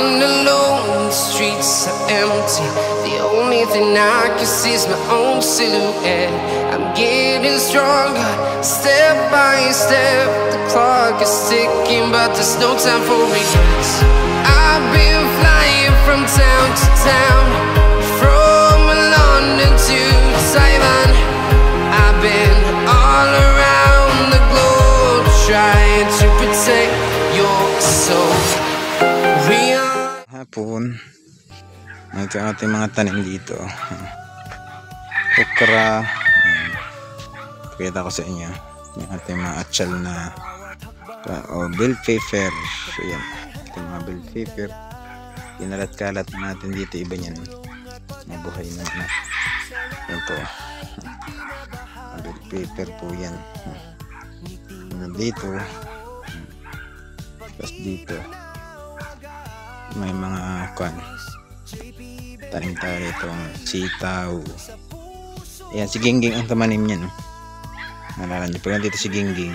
walking alone, the streets are empty. The only thing I can see is my own silhouette. I'm getting stronger, step by step. The clock is ticking, but there's no time for regrets. I've been flying from town to town, from London to Taiwan. I've been all around the globe, trying to protect your soul. Hapon, ito ang ating mga tanim dito. Okra. Pakita ko sa inyo yung ating mga atsal na bell pepper. So yan, ating mga bell pepper. Kinalat-kalat natin dito, iba yan, mabuhay na ito. Bell pepper po yan. Dito, tapos dito may mga tanim tayo dito, sitaw. Ayan, si Gingging ang tamanim niya, no? Nalala niyo, pag dito si Gingging,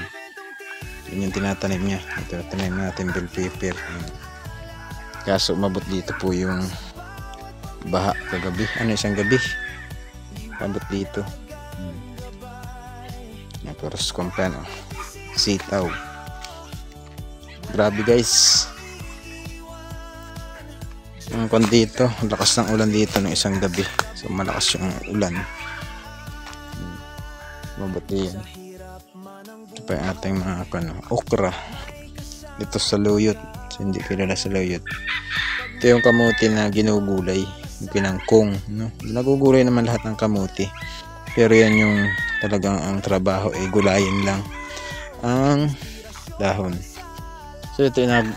yun yung tinatanim niya. Ito, tanim natin bell pepper. Kaso umabot dito po yung baha kagabi, isang gabi umabot dito. Tapos kumpan, sitaw. Grabe guys, ang dito, lakas ng ulan dito ng isang gabi. So malakas yung ulan. Mabuti yan. Ito pa yung ating mga okra dito sa Luyot. So, hindi kilala sa Luyot. Ito yung kamuti na ginugulay, yung pinangkong, no? Nagugulay naman lahat ng kamuti, pero yan yung talagang ang trabaho ay gulayin lang ang dahon. So ito yung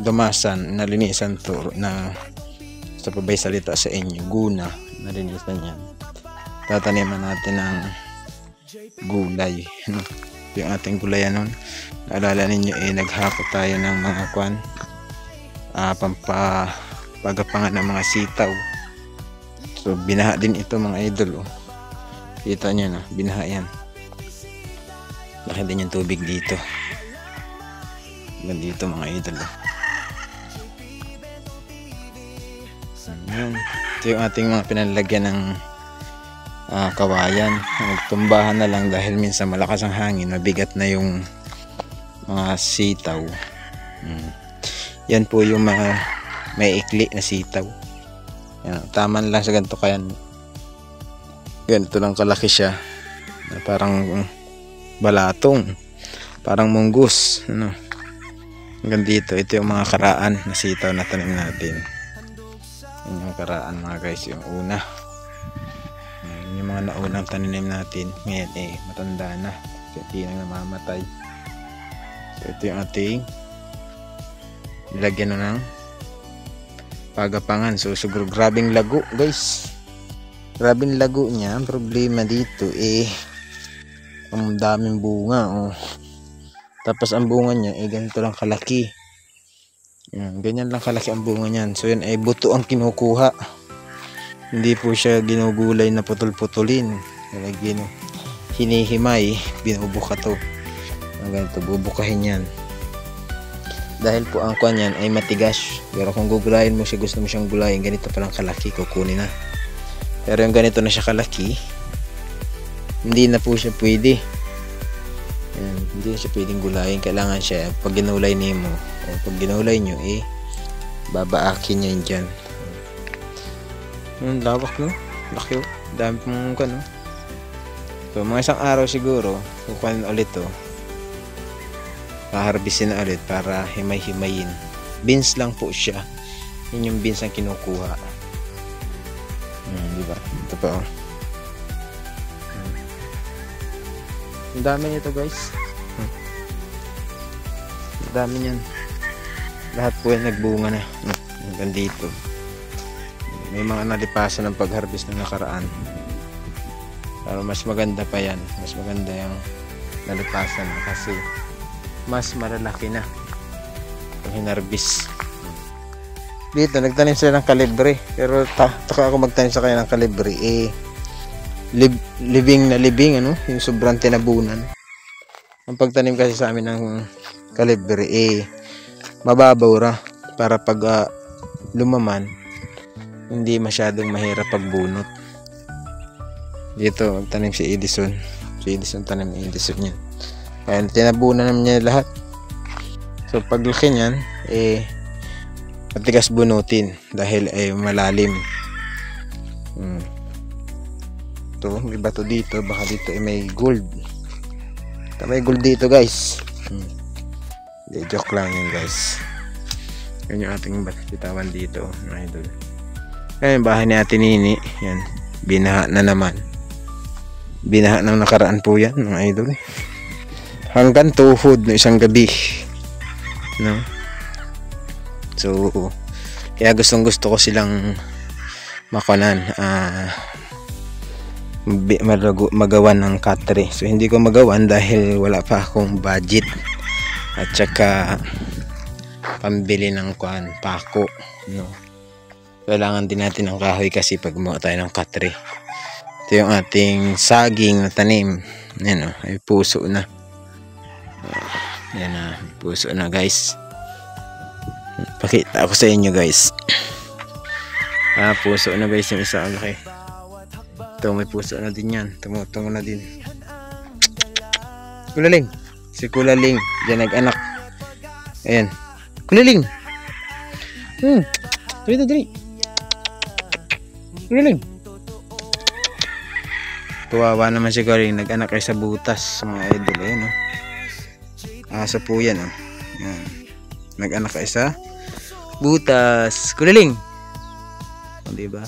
gamasan, nalinisan to, na sa pabay salita sa inyo, guna, nalinisan yan. Tataniman natin ng gulay, no? Yung ating gulayan nun, naalala ninyo, naghakot tayo ng mga pampagapangan ng mga sitaw. So binaha din ito mga idol, kita nyo na, binaha yan. Laki din yung tubig dito. Dito mga idol. Ito yung ating mga pinalagyan ng kawayan. Nagtumbahan na lang dahil minsan malakas ang hangin, mabigat na yung mga sitaw. Yan po yung mga may ikli na sitaw. Yan, taman lang sa ganito, kaya ganito lang kalaki siya, parang balatong, parang munggus, ano. Hanggang dito, ito yung mga karaan na sitaw na tanim natin. Yung karaan mga guys, yung una. Yung mga naunang tanim natin, ngayon matanda na, hindi na namamatay. So ito yung ating nilagyan ng pagapangan. So siguro grabing lago guys, grabing lago niya. Ang problema dito ang daming bunga, tapos ang bunga niya ganito lang kalaki. Ganyan lang kalaki ang bunga niyan. So yan ay buto ang kinukuha, hindi po siya ginugulay na putol-putulin, hinihimay, binubuka to. Ganito, bubukahin yan dahil po ang kuwan yan ay matigas. Pero kung gugulayin mo siya, gusto mo siyang gulayin, ganito palang kalaki, kukunin na. Pero yung ganito na siya kalaki, hindi na po siya pwede. Hindi siya pwedeng gulayin. Kailangan siya, pag ginulay niyo mo, o pag ginulay nyo, babaakin niya dyan. Lawak, no? Laki, dami pong So mga isang araw siguro, kukunin ulit to, paharbisin na ulit para himay-himayin. Beans lang po siya. Yun yung beans ang kinukuha. Diba? Ito pa, ang dami nito guys. Ang dami niyan. Lahat po yan nagbunga na. Hanggang dito. May mga nalipasan ng pag-harvest na nakaraan. Pero mas maganda pa yan. Mas maganda yung nalipasan na kasi mas malalaki na yung hinarbis. Dito nagtanim sila ng kalibre, pero taka ako magtanim sa kanya ng kalibre, living na living, yung sobrang tinabunan. Ang pagtanim kasi sa amin ng kalibre, mababaw ra, para pag lumaman, hindi masyadong mahirap pagbunot. Dito tanim si Edison. Si Edison tanim ni Edison yan. Kaya tinabunan naman niya lahat. So paglaki niyan, matigas bunutin dahil malalim. Ito, may bato dito, baka dito may gold. May gold dito guys. Hindi, joke lang yun guys. Yan yung ating bitawan dito, mga idol. Ayan, bahay ni Ate Nini. Yan, binaha na naman. Binaha ng nakaraan po yan, mga idol. Hanggang tuhod no isang gabi. No? So, kaya gustong gusto ko silang makunan. Magawan ng katre. So hindi ko magawan dahil wala pa akong budget at saka pambili ng pako, no. Kailangan din natin ng kahoy kasi pag gumawa tayo ng katre. Ito yung ating saging na tanim. Yan, ay puso na. Yan na, puso na guys. Pakita ko sa inyo guys. Puso na guys yung isa. Okay. Ito, may puso na din yan. Tumutungo na din. Kulaling. Si Kulaling. Diyan nag-anak. Ayan. Kulaling. Dali. Kulaling. Tuwawa naman si Kulaling. Nag-anak ay sa butas. Mga idol. Ayan, no? Aso po yan, oh. Ayan. Nag-anak ay sa butas. Kulaling. O, diba?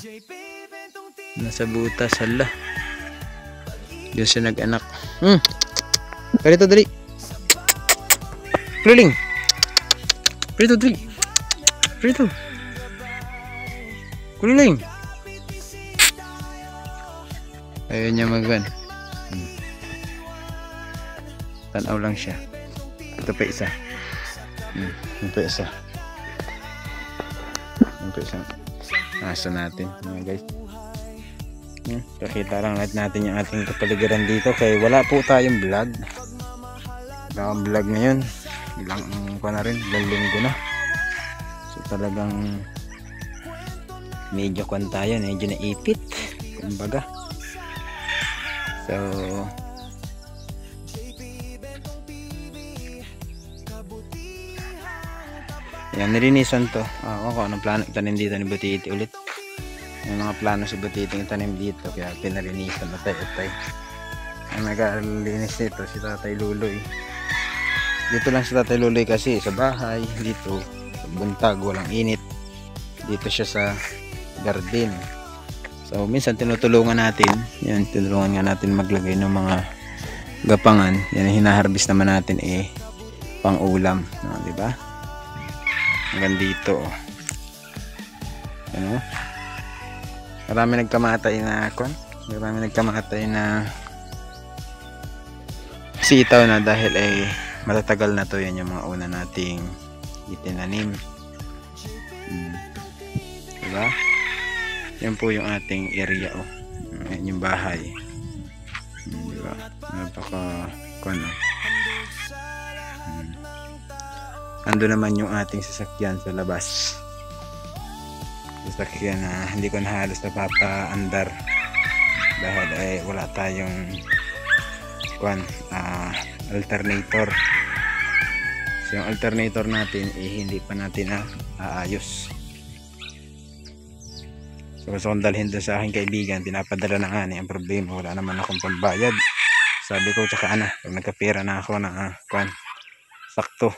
Nasa butas, hala. Diyan siya nag-anak. Parito, dali. Kulaling. Parito, dali. Parito. Kulaling. Ayun niya magwan. Tanaw lang siya. Ito pa isa. Ito pa isa. Ito pa isa. Aso natin, mga guys. Pakita lang natin yung ating kapaligiran dito kaya wala po tayong vlog. Wala akong vlog ngayon. Ilang na rin, ilang linggo na. So talagang medyo tayo, medyo naipit kumbaga. So yan, nilinisan to. Ako anong plano itanim dito ni Butiti ulit. Yung mga plano sa Butiting itanim dito kaya pinalinisan na tayo. Ang nag-alinis nito si Tatay Luloy. Dito lang si Tatay Luloy kasi sa bahay dito sa buntag walang init. Dito siya sa garden. So minsan tinutulungan natin. Yan, tinulungan nga natin maglagay ng mga gapangan. Yan ang hinaharvest naman natin pang ulam, no, di ba? Hanggang dito. Ano? Marami nagkamatay na sitaw na dahil matatagal na to. Yan yung mga una nating itinanim. Diba? Yan po yung ating area. Yan yung bahay. Diba? Napaka ando naman yung ating sasakyan sa labas. Sasakyan na hindi ko na halos napapaandar dahil wala tayong alternator. So yung alternator natin hindi pa natin aayos. So gusto kong dalhin doon sa aking kaibigan, pinapadala na nga niya. Ang problema, wala naman akong pambayad. Sabi ko tsaka pag nagkapira na ako na sakto.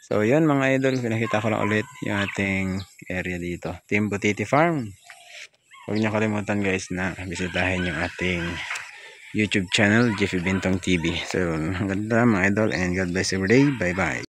So yun mga idol, pinakita ko lang ulit yung ating area dito, Team Butiti Farm. Huwag niyo kalimutan guys na bisitahin yung ating YouTube channel, Jeffy Bintong TV. So hanggang na mga idol, and God bless every day. Bye bye.